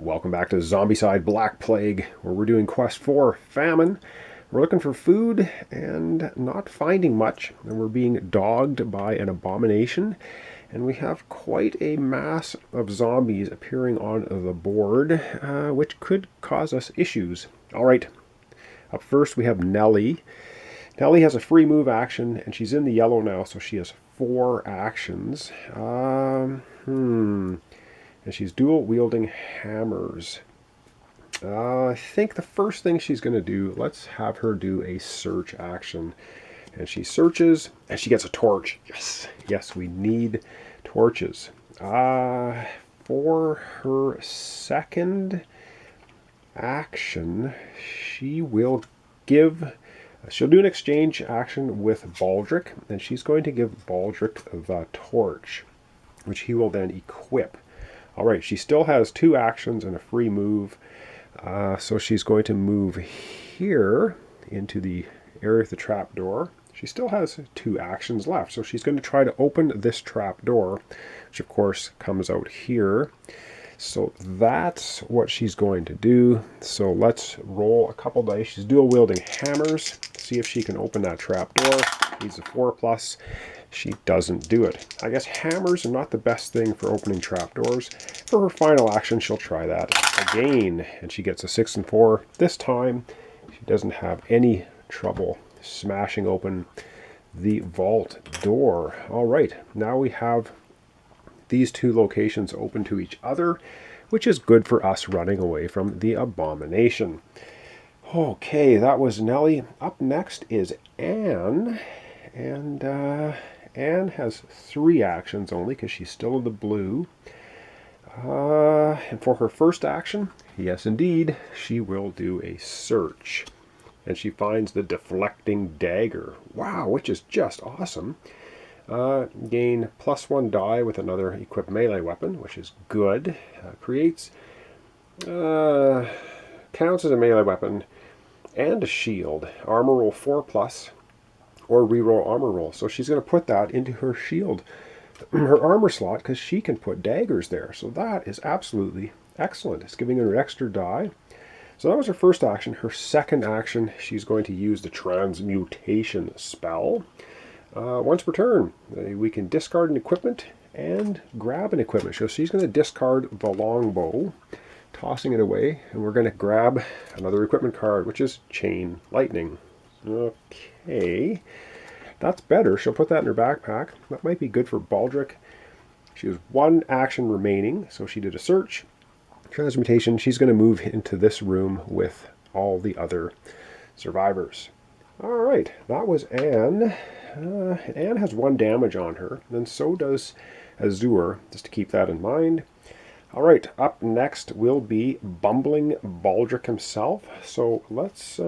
Welcome back to Zombicide Black Plague, where we're doing Quest 4 Famine. We're looking for food and not finding much, and we're being dogged by an abomination. And we have quite a mass of zombies appearing on the board, which could cause us issues. Alright, up first we have Nellie. Nellie has a free move action, and she's in the yellow now, so she has 4 actions. And she's dual wielding hammers. I think the first thing she's going to do, let's have her do a search action. And she searches, and she gets a torch. Yes, yes, we need torches. For her second action, she'll do an exchange action with Baldric, and she's going to give Baldric the torch, which he will then equip. Alright, she still has 2 actions and a free move, so she's going to move here into the area of the trapdoor. She still has 2 actions left, so she's going to try to open this trapdoor, which of course comes out here. So that's what she's going to do. So let's roll a couple dice. She's dual wielding hammers. See if she can open that trapdoor. Needs a 4+. She doesn't do it. I guess hammers are not the best thing for opening trapdoors. For her final action, she'll try that again. And she gets a 6 and 4. This time, she doesn't have any trouble smashing open the vault door. All right, now we have these 2 locations open to each other, which is good for us running away from the abomination. Okay, that was Nellie. Up next is Anne. And Anne has 3 actions only because she's still in the blue. And for her first action, yes indeed, she will do a search. And she finds the deflecting dagger. Wow, which is just awesome. Gain +1 die with another equipped melee weapon, which is good. Counts as a melee weapon and a shield. Armor roll 4+. Or reroll armor roll. So she's going to put that into her shield, her armor slot, because she can put daggers there. So that is absolutely excellent. It's giving her an extra die. So that was her first action. Her second action, she's going to use the transmutation spell. Once per turn, we can discard an equipment and grab an equipment. So she's going to discard the longbow, tossing it away, and we're going to grab another equipment card, which is Chain Lightning. Okay, that's better. She'll put that in her backpack. That might be good for Baldric. She has 1 action remaining, so she did a search. Transmutation, she's going to move into this room with all the other survivors. Alright, that was Anne. Anne has 1 damage on her, and so does Azure, just to keep that in mind. Alright, up next will be Bumbling Baldric himself. So let's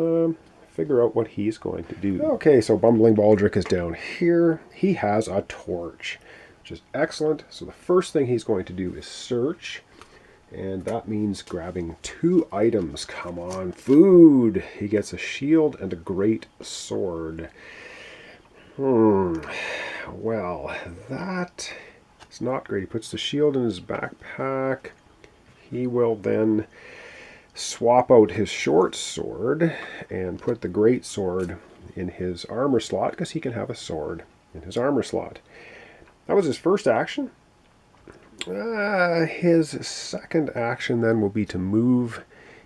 figure out what he's going to do. Okay, so Bumbling Baldric is down here. He has a torch, which is excellent. So the first thing he's going to do is search, and that means grabbing 2 items. Come on, food! He gets a shield and a great sword. Well, that is not great. He puts the shield in his backpack. He will then swap out his short sword and put the great sword in his armor slot, because he can have a sword in his armor slot. That was his first action. His second action then will be to move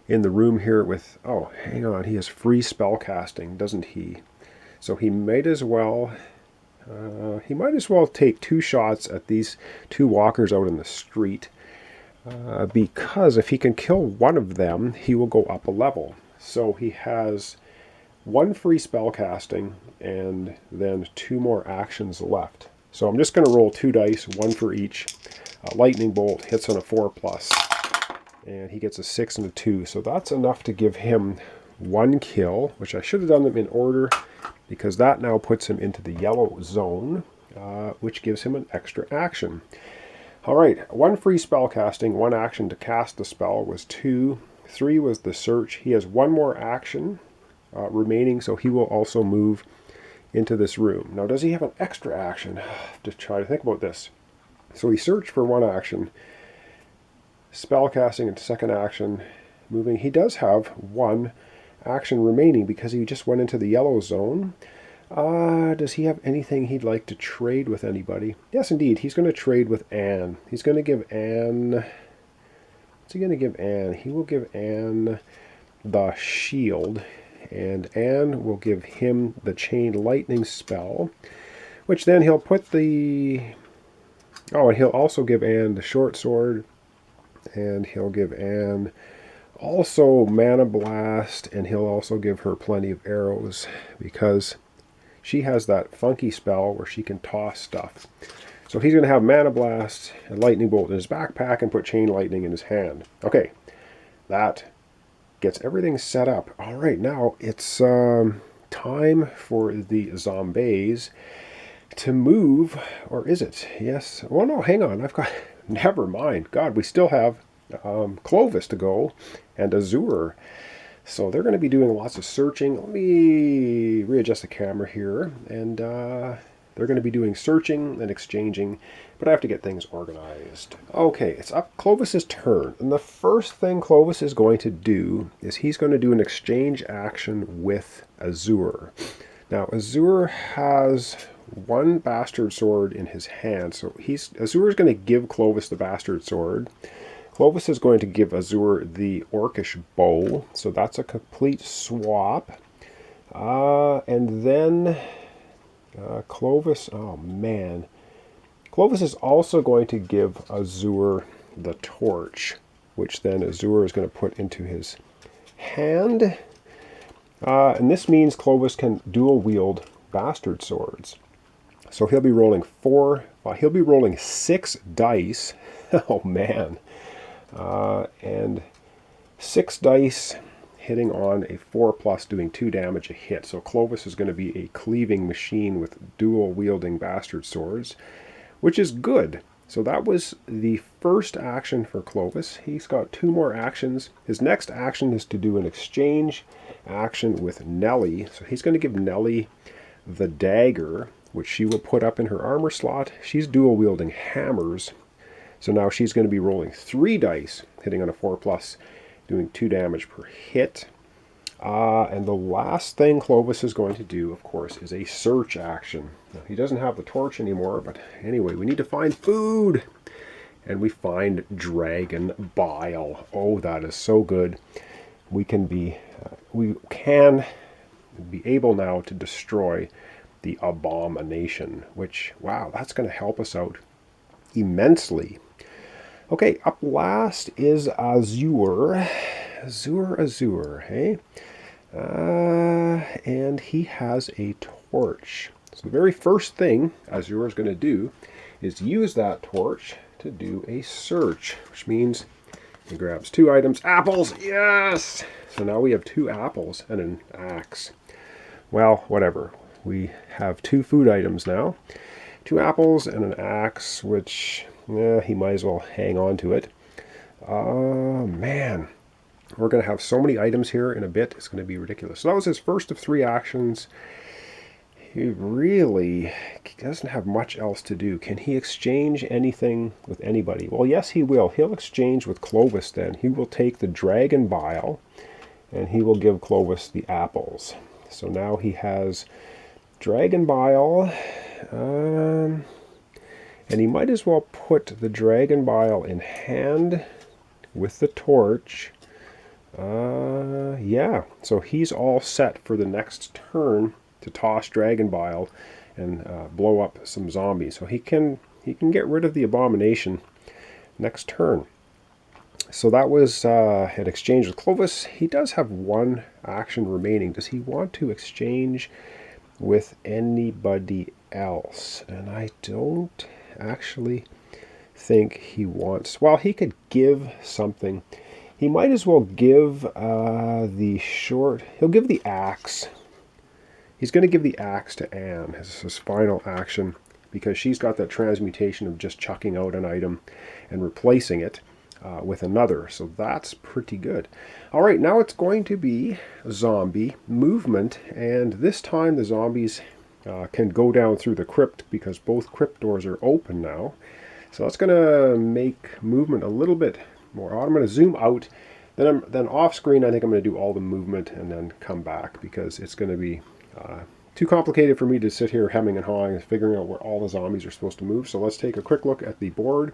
in the room here with, oh, hang on, he has free spell casting, doesn't he? So he might as well take 2 shots at these 2 walkers out in the street. Because if he can kill one of them, he will go up a level. So he has 1 free spell casting and then 2 more actions left. So I'm just going to roll 2 dice, 1 for each. Lightning bolt hits on a 4+, and he gets a 6 and a 2. So that's enough to give him 1 kill, which I should have done them in order, because that now puts him into the yellow zone, which gives him an extra action. Alright, 1 free spell casting, 1 action to cast the spell was 2. 3 was the search. He has 1 more action remaining, so he will also move into this room. Now, does he have an extra action? Just try to think about this. So he searched for 1 action. spellcasting into second action, moving. He does have one action remaining because he just went into the yellow zone. Does he have anything he'd like to trade with anybody? Yes, indeed. He's going to trade with Anne. He's going to give Anne... What's he going to give Anne? He will give Anne the shield, and Anne will give him the chain lightning spell, which then he'll put the... Oh, and he'll also give Anne the short sword, and he'll give Anne also mana blast, and he'll also give her plenty of arrows because she has that funky spell where she can toss stuff. So he's going to have mana blast and lightning bolt in his backpack and put chain lightning in his hand. Okay, that gets everything set up. All right, now it's time for the zombies to move, or is it? Yes. Well, no, hang on. I've got... Never mind. God, we still have Clovis to go and Azure. So they're going to be doing lots of searching. Let me readjust the camera here. And they're going to be doing searching and exchanging. But I have to get things organized. Okay, it's up Clovis's turn. And the first thing Clovis is going to do is he's going to do an exchange action with Azure. Now, Azure has one bastard sword in his hand. So Azure is going to give Clovis the bastard sword. Clovis is going to give Azure the orcish bow, so that's a complete swap. And then Clovis, oh man. Clovis is also going to give Azure the torch, which then Azure is going to put into his hand. And this means Clovis can dual wield bastard swords. So he'll be rolling he'll be rolling 6 dice. Oh man. And 6 dice hitting on a 4+ doing 2 damage a hit. So Clovis is going to be a cleaving machine with dual wielding bastard swords, which is good. So that was the first action for Clovis. He's got 2 more actions. His next action is to do an exchange action with Nellie. So he's going to give Nellie the dagger, which she will put up in her armor slot. She's dual wielding hammers. So now she's going to be rolling 3 dice, hitting on a 4+, doing 2 damage per hit. And the last thing Clovis is going to do, of course, is a search action. Now, he doesn't have the torch anymore, but anyway, we need to find food. And we find dragon bile. Oh, that is so good. We can be able now to destroy the abomination, which, wow, that's going to help us out immensely. Okay, up last is Azure. Azure, hey? And he has a torch. So the very first thing Azure is going to do is use that torch to do a search, which means he grabs 2 items. Apples, yes! So now we have 2 apples and an axe. Well, whatever. We have 2 food items now. 2 apples and an axe, which he might as well hang on to it. Man, we're going to have so many items here in a bit. It's going to be ridiculous. So that was his first of 3 actions. He really doesn't have much else to do. Can he exchange anything with anybody? Well, yes, he will. He'll exchange with Clovis then. He will take the dragon bile and he will give Clovis the apples. So now he has dragon bile. And he might as well put the dragon bile in hand with the torch. Yeah, so he's all set for the next turn to toss dragon bile and blow up some zombies. So he can get rid of the abomination next turn. So that was an exchange with Clovis. He does have 1 action remaining. Does he want to exchange with anybody else? And I don't actually think he wants... Well, he could give something. He might as well give he'll give the axe. He's going to give the axe to Anne as his final action because she's got that transmutation of just chucking out an item and replacing it with another. So that's pretty good. All right, now it's going to be zombie movement, and this time the zombies can go down through the crypt because both crypt doors are open now. So that's going to make movement a little bit more out. I'm going to zoom out. Then off screen, I think I'm going to do all the movement and then come back, because it's going to be too complicated for me to sit here hemming and hawing and figuring out where all the zombies are supposed to move. So let's take a quick look at the board.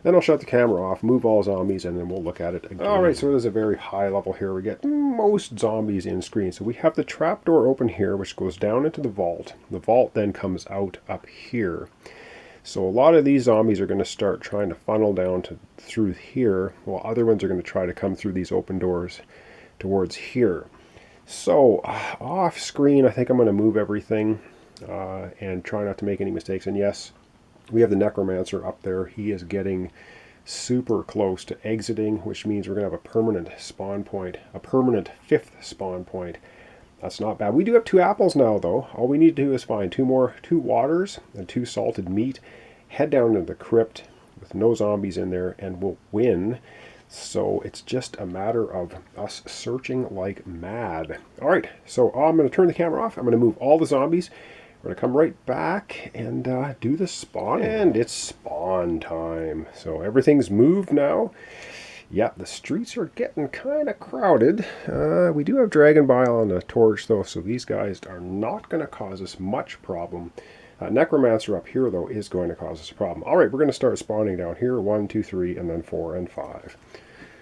Then I'll shut the camera off, move all zombies, and then we'll look at it again. Alright, so there's a very high level here. We get most zombies in screen. So we have the trapdoor open here, which goes down into the vault. The vault then comes out up here. So a lot of these zombies are going to start trying to funnel down through here, while other ones are going to try to come through these open doors towards here. So off screen, I think I'm going to move everything and try not to make any mistakes. And yes, we have the necromancer up there. He is getting super close to exiting, which means we're going to have a permanent spawn point, a permanent 5th spawn point. That's not bad. We do have 2 apples now, though. All we need to do is find 2 waters and 2 salted meat, head down to the crypt with no zombies in there, and we'll win. So it's just a matter of us searching like mad. All right, so I'm going to turn the camera off. I'm going to move all the zombies. We're going to come right back and do the spawn. And it's spawn time. So everything's moved now. Yeah, the streets are getting kind of crowded. We do have Dragon Bile on the torch, though, so these guys are not going to cause us much problem. Necromancer up here, though, is going to cause us a problem. All right, we're going to start spawning down here. 1, 2, 3, and then 4 and 5.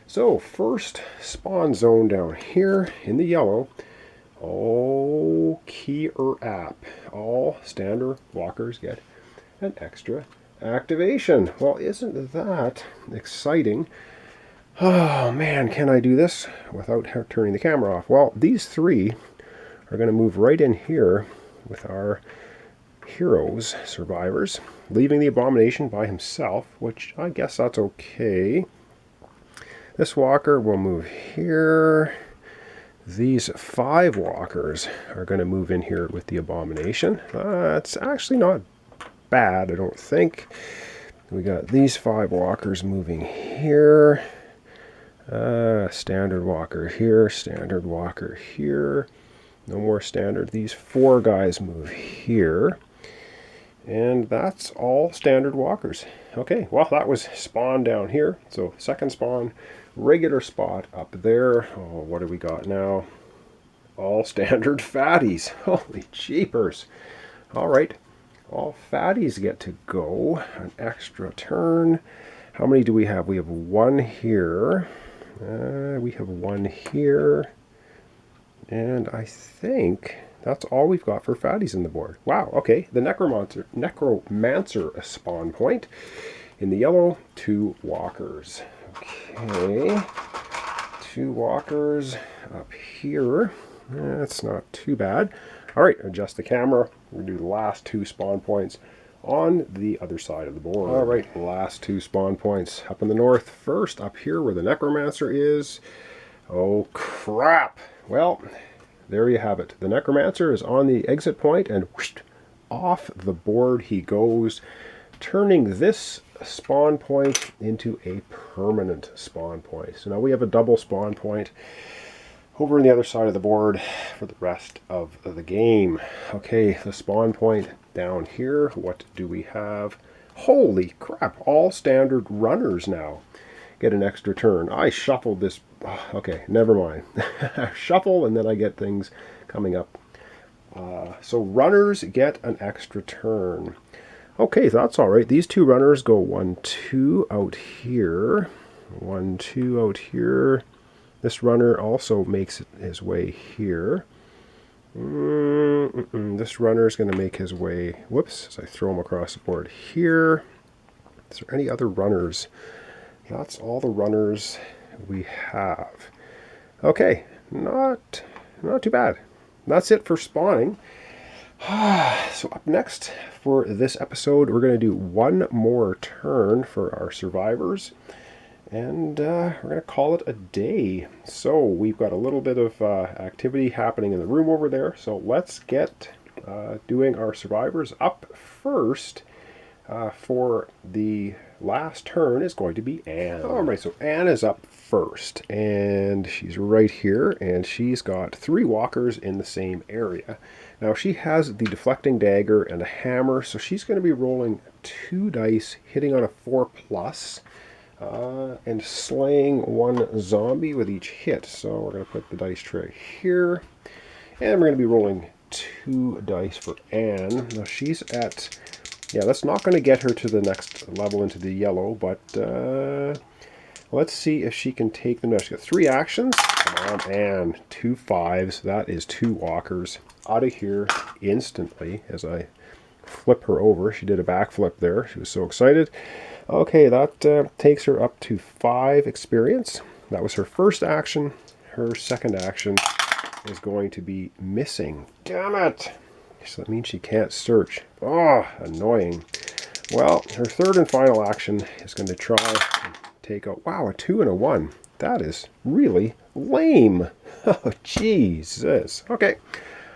So first spawn zone down here in the yellow. Oh, key app. All standard walkers get an extra activation. Well, isn't that exciting? Oh man, can I do this without turning the camera off? Well, these 3 are going to move right in here with our heroes, survivors, leaving the abomination by himself, which I guess that's okay. This walker will move here. These 5 walkers are going to move in here with the abomination. It's actually not bad, I don't think. We got these 5 walkers moving here. Standard walker here, standard walker here. No more standard. These 4 guys move here. And that's all standard walkers. Okay, well, that was spawn down here. So second spawn, regular spot up there. Oh, what do we got now? All standard fatties. Holy jeepers. All right, all fatties get to go. An extra turn. How many do we have? We have 1 here. We have 1 here. And I think that's all we've got for fatties in the board. Wow, okay. The necromancer spawn point. In the yellow, 2 walkers. Okay. 2 walkers up here. That's not too bad. All right, adjust the camera. We're going to do the last 2 spawn points on the other side of the board. All right, last 2 spawn points up in the north. First, up here where the necromancer is. Oh, crap. Well, there you have it. The necromancer is on the exit point, and whoosh, off the board he goes, turning this spawn point into a permanent spawn point. So now we have a double spawn point over on the other side of the board for the rest of the game. Okay, the spawn point down here. What do we have? Holy crap, all standard runners now get an extra turn. I shuffled this. Okay, never mind. Shuffle, and then I get things coming up. So runners get an extra turn. Okay, that's all right. These 2 runners go 1, 2 out here. 1, 2 out here. This runner also makes his way here. This runner is going to make his way, whoops, as I throw him across the board here. Is there any other runners? That's all the runners we have. Okay, not too bad. That's it for spawning. So up next for this episode, we're going to do 1 more turn for our survivors. And we're going to call it a day. So we've got a little bit of activity happening in the room over there. So let's get doing our survivors. Up first for the last turn is going to be Anne. All right, so Anne is up first. And she's right here. And she's got 3 walkers in the same area. Now she has the deflecting dagger and a hammer. So she's going to be rolling 2 dice, hitting on a 4+. and slaying one zombie with each hit. So we're going to put the dice tray here, and we're going to be rolling 2 dice for Anne. Now she's at, yeah, that's not going to get her to the next level into the yellow, but let's see if she can take them. Now she's got 3 actions. Come on, Anne. 2 5s. That is 2 walkers. Out of here instantly as I flip her over. She did a backflip there. She was so excited. Okay, that takes her up to 5 experience. That was her first action. Her second action is going to be missing. Damn it! So that means she can't search. Oh, annoying. Well, her third and final action is going to try and take out... Wow, a 2 and a 1. That is really lame. Oh, Jesus. Okay,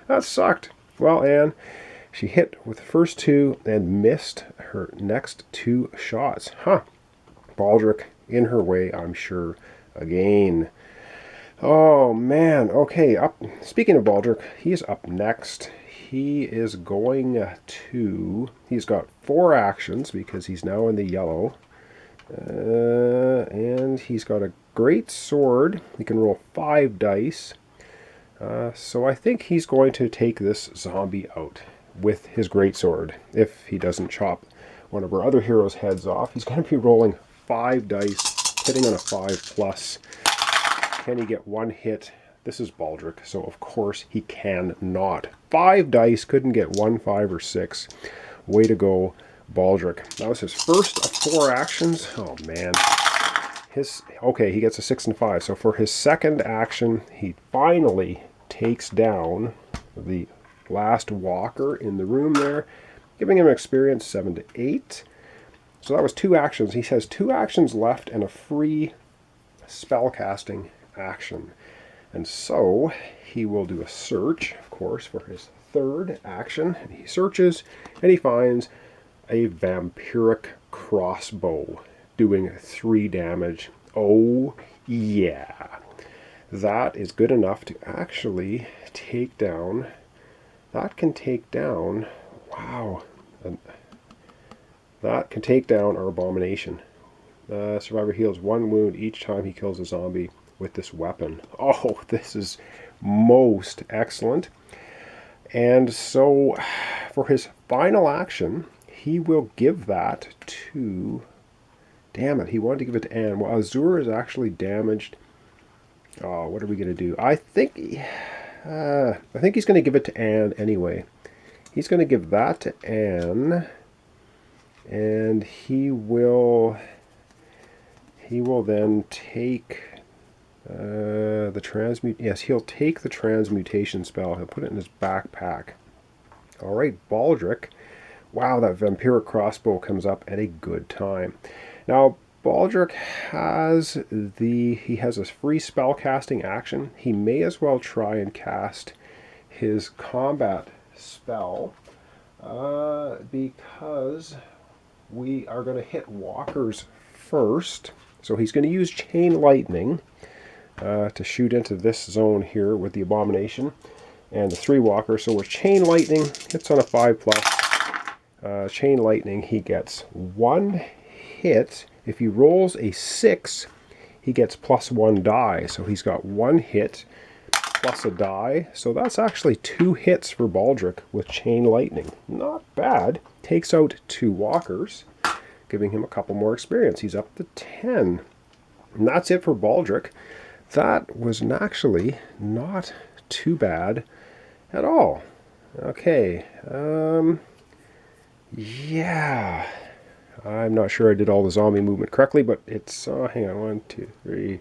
that sucked. Well, Anne, she hit with the first 2 and missed her next 2 shots. Huh. Baldric in her way, I'm sure, again. Oh, man. Okay, speaking of Baldric, he's up next. He is going to... He's got 4 actions because he's now in the yellow. And he's got a great sword. He can roll 5 dice. So I think he's going to take this zombie out with his greatsword. If he doesn't chop one of our other heroes' heads off, he's going to be rolling 5 dice, hitting on a 5+. Can he get 1 hit? This is Baldric, so of course he cannot. 5 dice, couldn't get 1, 5, or 6. Way to go, Baldric. That was his first of 4 actions. Oh man. Okay, he gets a 6 and 5. So for his second action, he finally takes down the last walker in the room there, giving him experience 7 to 8. So that was 2 actions. He has 2 actions left and a free spellcasting action. And so he will do a search, of course, for his third action. And he searches and he finds a vampiric crossbow doing 3 damage. Oh, yeah. That is good enough to actually take down... That can take down... Wow. That can take down our abomination. Survivor heals 1 wound each time he kills a zombie with this weapon. Oh, this is most excellent. And so for his final action, he will give that to... Damn it, he wanted to give it to Anne. Well, Azur is actually damaged. Oh, what are we going to do? I think he's going to give it to Anne anyway. He's going to give that to Anne. And he will then take the transmute. Yes, he'll take the transmutation spell. He'll put it in his backpack. All right, Baldric. Wow, that vampiric crossbow comes up at a good time. Now, Baldric has a free spell casting action. He may as well try and cast his combat spell because we are going to hit walkers first. So he's going to use Chain Lightning to shoot into this zone here with the Abomination and the 3 walkers. So with Chain Lightning, hits on a 5+. Chain Lightning, he gets 1 hit. If he rolls a 6, he gets +1 die. So he's got 1 hit plus a die. So that's actually 2 hits for Baldric with Chain Lightning. Not bad. Takes out 2 walkers, giving him a couple more experience. He's up to 10. And that's it for Baldric. That was actually not too bad at all. Okay. Yeah. I'm not sure I did all the zombie movement correctly, but it's... hang on. 1, 2, 3...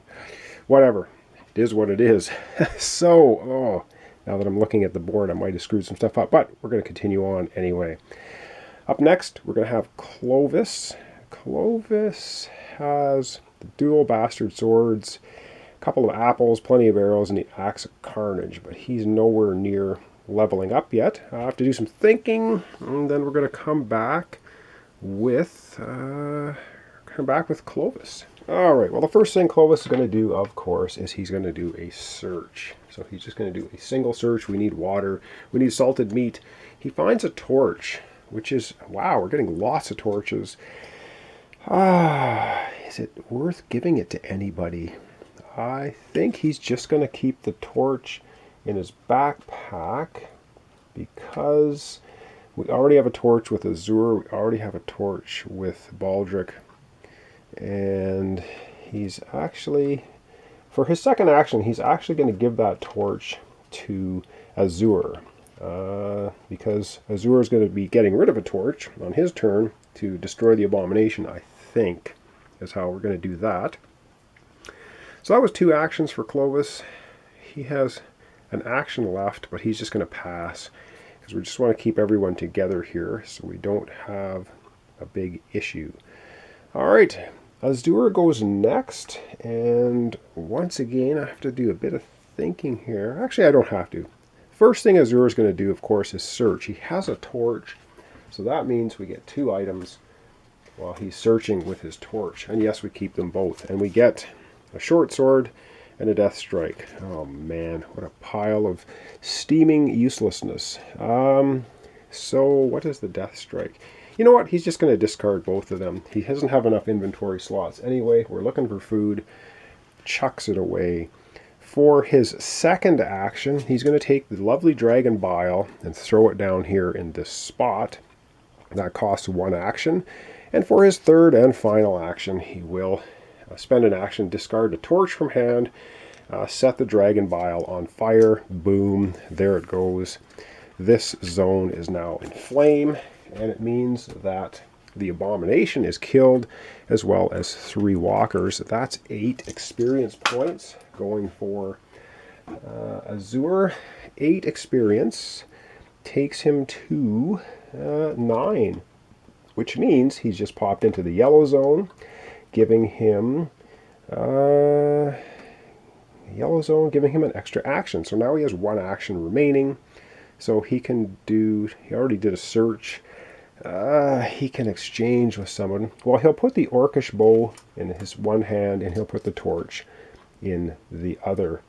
Whatever. It is what it is. So, now that I'm looking at the board, I might have screwed some stuff up, but we're going to continue on anyway. Up next, we're going to have Clovis. Clovis has the dual bastard swords, a couple of apples, plenty of arrows, and the axe of carnage, but he's nowhere near leveling up yet. I have to do some thinking, and then we're going to come back with Clovis. All right, well, the first thing Clovis is going to do, of course, is he's going to do a search. So he's just going to do a single search. We need water. We need salted meat. He finds a torch, which is, wow, we're getting lots of torches. is it worth giving it to anybody? I think he's just going to keep the torch in his backpack because we already have a torch with Azure. We already have a torch with Baldric. And he's actually, for his second action, he's actually going to give that torch to Azure. Because Azure is going to be getting rid of a torch on his turn to destroy the abomination, I think, is how we're going to do that. So that was 2 actions for Clovis. He has an action left, but he's just going to pass because we just want to keep everyone together here so we don't have a big issue. All right, Azure goes next, and once again I have to do a bit of thinking here. Actually, I don't have to. First thing Azure is going to do, of course, is search. He has a torch, so that means we get 2 items while he's searching with his torch. And yes, we keep them both. And we get a short sword and a death strike. Oh man, what a pile of steaming uselessness. So what is the death strike? You know what? He's just going to discard both of them. He doesn't have enough inventory slots. Anyway, we're looking for food. Chucks it away. For his second action, he's going to take the lovely dragon bile and throw it down here in this spot. That costs 1 action. And for his third and final action, he will spend an action, discard a torch from hand, set the dragon bile on fire. Boom, there it goes. This zone is now in flame, and it means that the abomination is killed, as well as 3 walkers. That's 8 experience points going for Azure. 8 experience takes him to 9, which means he's just popped into the yellow zone, giving him an extra action. So now he has 1 action remaining. So he can do, he already did a search. He can exchange with someone. Well, he'll put the orcish bow in his one hand and he'll put the torch in the other.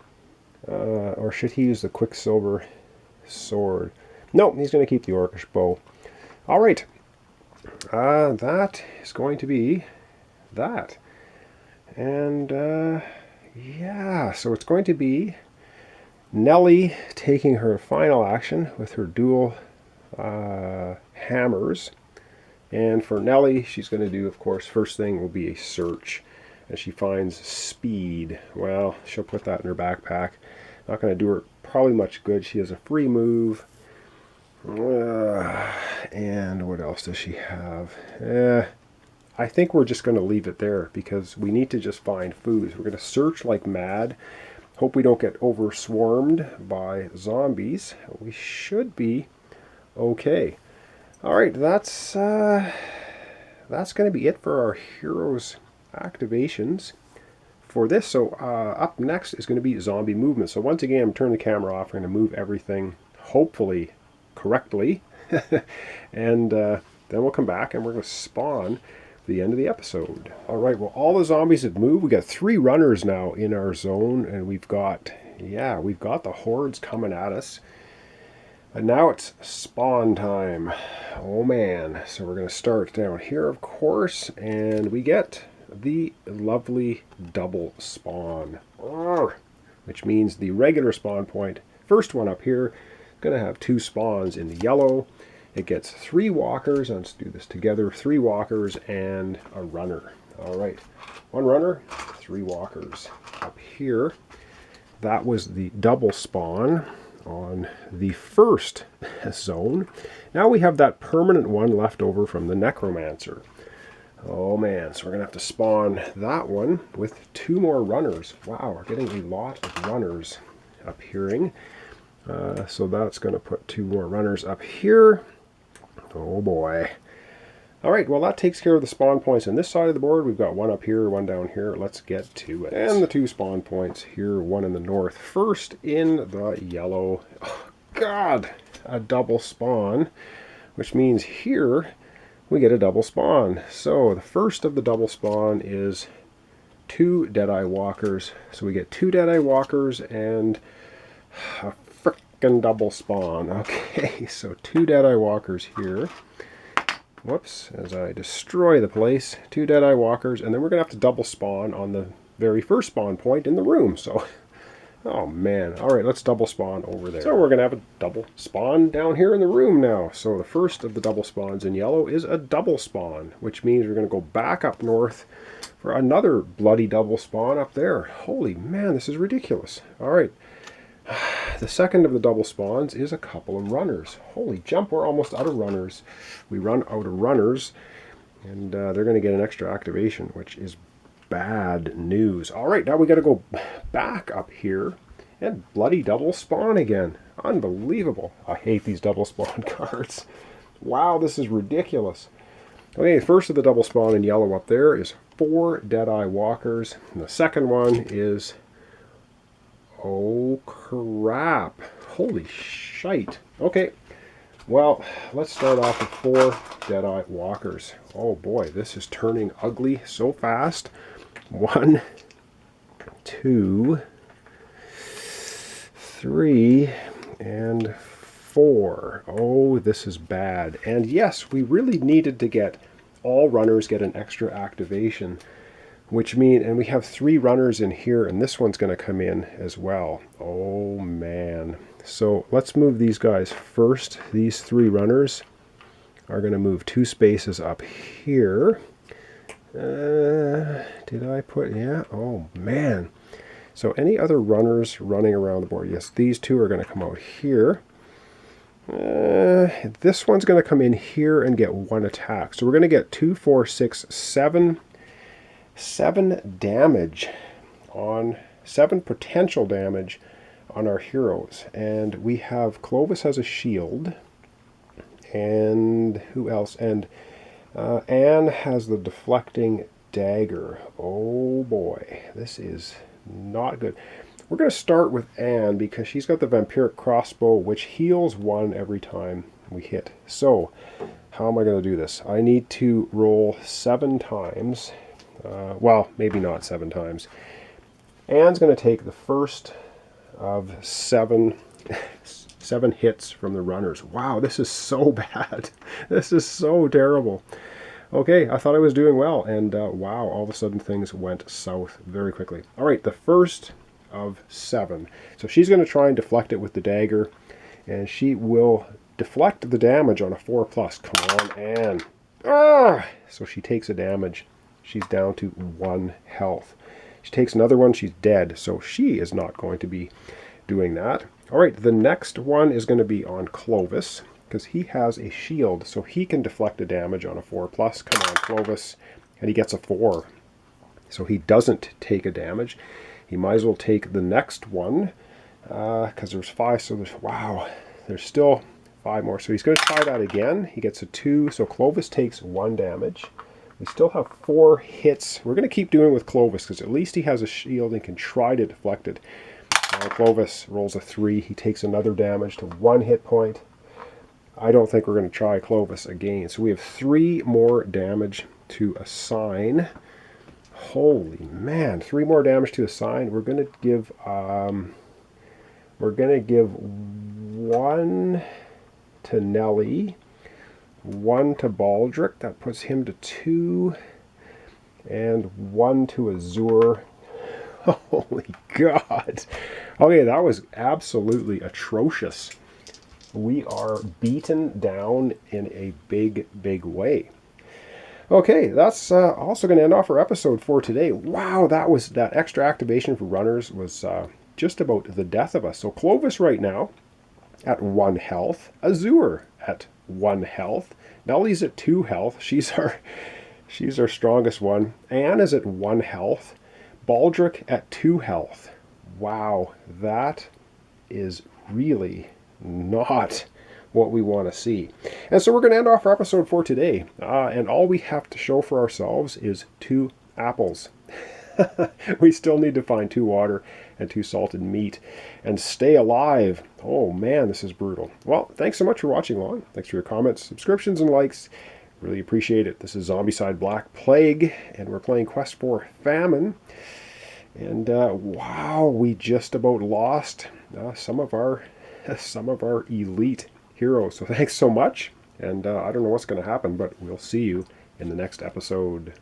Or should he use the quicksilver sword? No, he's going to keep the orcish bow. All right. That is going to be that. And yeah, so it's going to be Nellie taking her final action with her dual hammers. And for Nellie, she's going to do, of course, first thing will be a search. And she finds speed. Well, she'll put that in her backpack. Not going to do her probably much good. She has a free move. And what else does she have? I think we're just going to leave it there because we need to just find food. So we're going to search like mad. Hope we don't get overswarmed by zombies. We should be okay. All right, that's going to be it for our heroes activations for this. So up next is going to be zombie movement. So once again, I'm turning the camera off. We're going to move everything, hopefully correctly, and then we'll come back and we're going to spawn the end of the episode. All right, well, all the zombies have moved. We got 3 runners now in our zone, and we've got the hordes coming at us. And now it's spawn time. Oh man, so we're going to start down here, of course, and we get the lovely double spawn, which means the regular spawn point, first one up here, going to have 2 spawns in the yellow. It gets 3 walkers. Let's do this together. 3 walkers and a runner. All right, 1 runner, 3 walkers. Up here, that was the double spawn on the first zone. Now we have that permanent one left over from the necromancer. Oh man, so we're gonna have to spawn that one with 2 more runners. Wow, we're getting a lot of runners appearing. So that's going to put 2 more runners up here. Oh boy. All right, well, that takes care of the spawn points on this side of the board. We've got 1 up here, 1 down here. Let's get to it. And the 2 spawn points here, 1 in the north. First in the yellow. Oh, God, a double spawn, which means here we get a double spawn. So the first of the double spawn is 2 Deadeye Walkers. So we get 2 Deadeye Walkers and a frickin' double spawn. Okay, so 2 Deadeye Walkers here. Whoops, as I destroy the place. 2 Deadeye Walkers, and then we're going to have to double spawn on the very first spawn point in the room. So, oh man. Alright, let's double spawn over there. So we're going to have a double spawn down here in the room now. So the first of the double spawns in yellow is a double spawn, which means we're going to go back up north for another bloody double spawn up there. Holy man, this is ridiculous. Alright. The second of the double spawns is a couple of runners. Holy jump, we're almost out of runners. We run out of runners, and they're going to get an extra activation, which is bad news. Alright, now we got to go back up here and bloody double spawn again. Unbelievable. I hate these double spawn cards. Wow, this is ridiculous. Okay, first of the double spawn in yellow up there is 4 Deadeye Walkers. And the second one is... oh crap. Holy shite. Okay, well, let's start off with 4 Deadeye Walkers. Oh boy, this is turning ugly so fast. 1, 2, 3, and 4. Oh, this is bad. And yes, we really needed to get all runners get an extra activation, which means, and we have 3 runners in here, and this one's going to come in as well. Oh man. So let's move these guys first. These 3 runners are going to move 2 spaces up here. Did I put, yeah, oh man. So any other runners running around the board? Yes, these 2 are going to come out here. This one's going to come in here and get 1 attack. So we're going to get 2, 4, 6, 7 damage on 7 potential damage on our heroes. And we have Clovis has a shield. And who else? And Anne has the deflecting dagger. Oh boy, this is not good. We're going to start with Anne because she's got the vampiric crossbow, which heals 1 every time we hit. So how am I going to do this? I need to roll 7 times. Well, maybe not 7 times. Anne's going to take the first of 7 hits from the runners. Wow, this is so bad. This is so terrible. Okay, I thought I was doing well, and wow, all of a sudden things went south very quickly. All right, the first of 7. So she's going to try and deflect it with the dagger, and she will deflect the damage on a 4+. Come on, Anne. Ah! So she takes a damage. She's down to 1 health. She takes another one, she's dead, so she is not going to be doing that. All right, the next one is going to be on Clovis, because he has a shield, so he can deflect a damage on a 4+. Come on, Clovis. And he gets a 4. So he doesn't take a damage. He might as well take the next one, because there's 5, so there's still 5 more. So he's going to try that again. He gets a 2, so Clovis takes 1 damage. We still have 4 hits. We're going to keep doing it with Clovis, because at least he has a shield and can try to deflect it. Now Clovis rolls a 3. He takes another damage to 1 hit point. I don't think we're going to try Clovis again. So we have 3 more damage to assign. Holy man, 3 more damage to assign. We're going to give 1 to Nelly, 1 to Baldric. That puts him to 2, and 1 to Azure. Holy God. Okay, that was absolutely atrocious. We are beaten down in a big, big way. Okay, that's also going to end off our episode for today. Wow, that extra activation for runners was just about the death of us. So Clovis right now at 1 health. Azure at 1 health. Nellie's at 2 health. She's our strongest one. Anne is at 1 health. Baldric at 2 health. Wow, that is really not what we want to see. And so we're going to end off our episode for today. And all we have to show for ourselves is 2 apples. We still need to find 2 water and 2 salted meat and stay alive. Oh man, this is brutal. Well, thanks so much for watching along. Thanks for your comments, subscriptions, and likes. Really appreciate it. This is Zombicide Black Plague, and we're playing Quest for Famine. And wow, we just about lost some of our elite heroes. So thanks so much, And I don't know what's going to happen, but we'll see you in the next episode.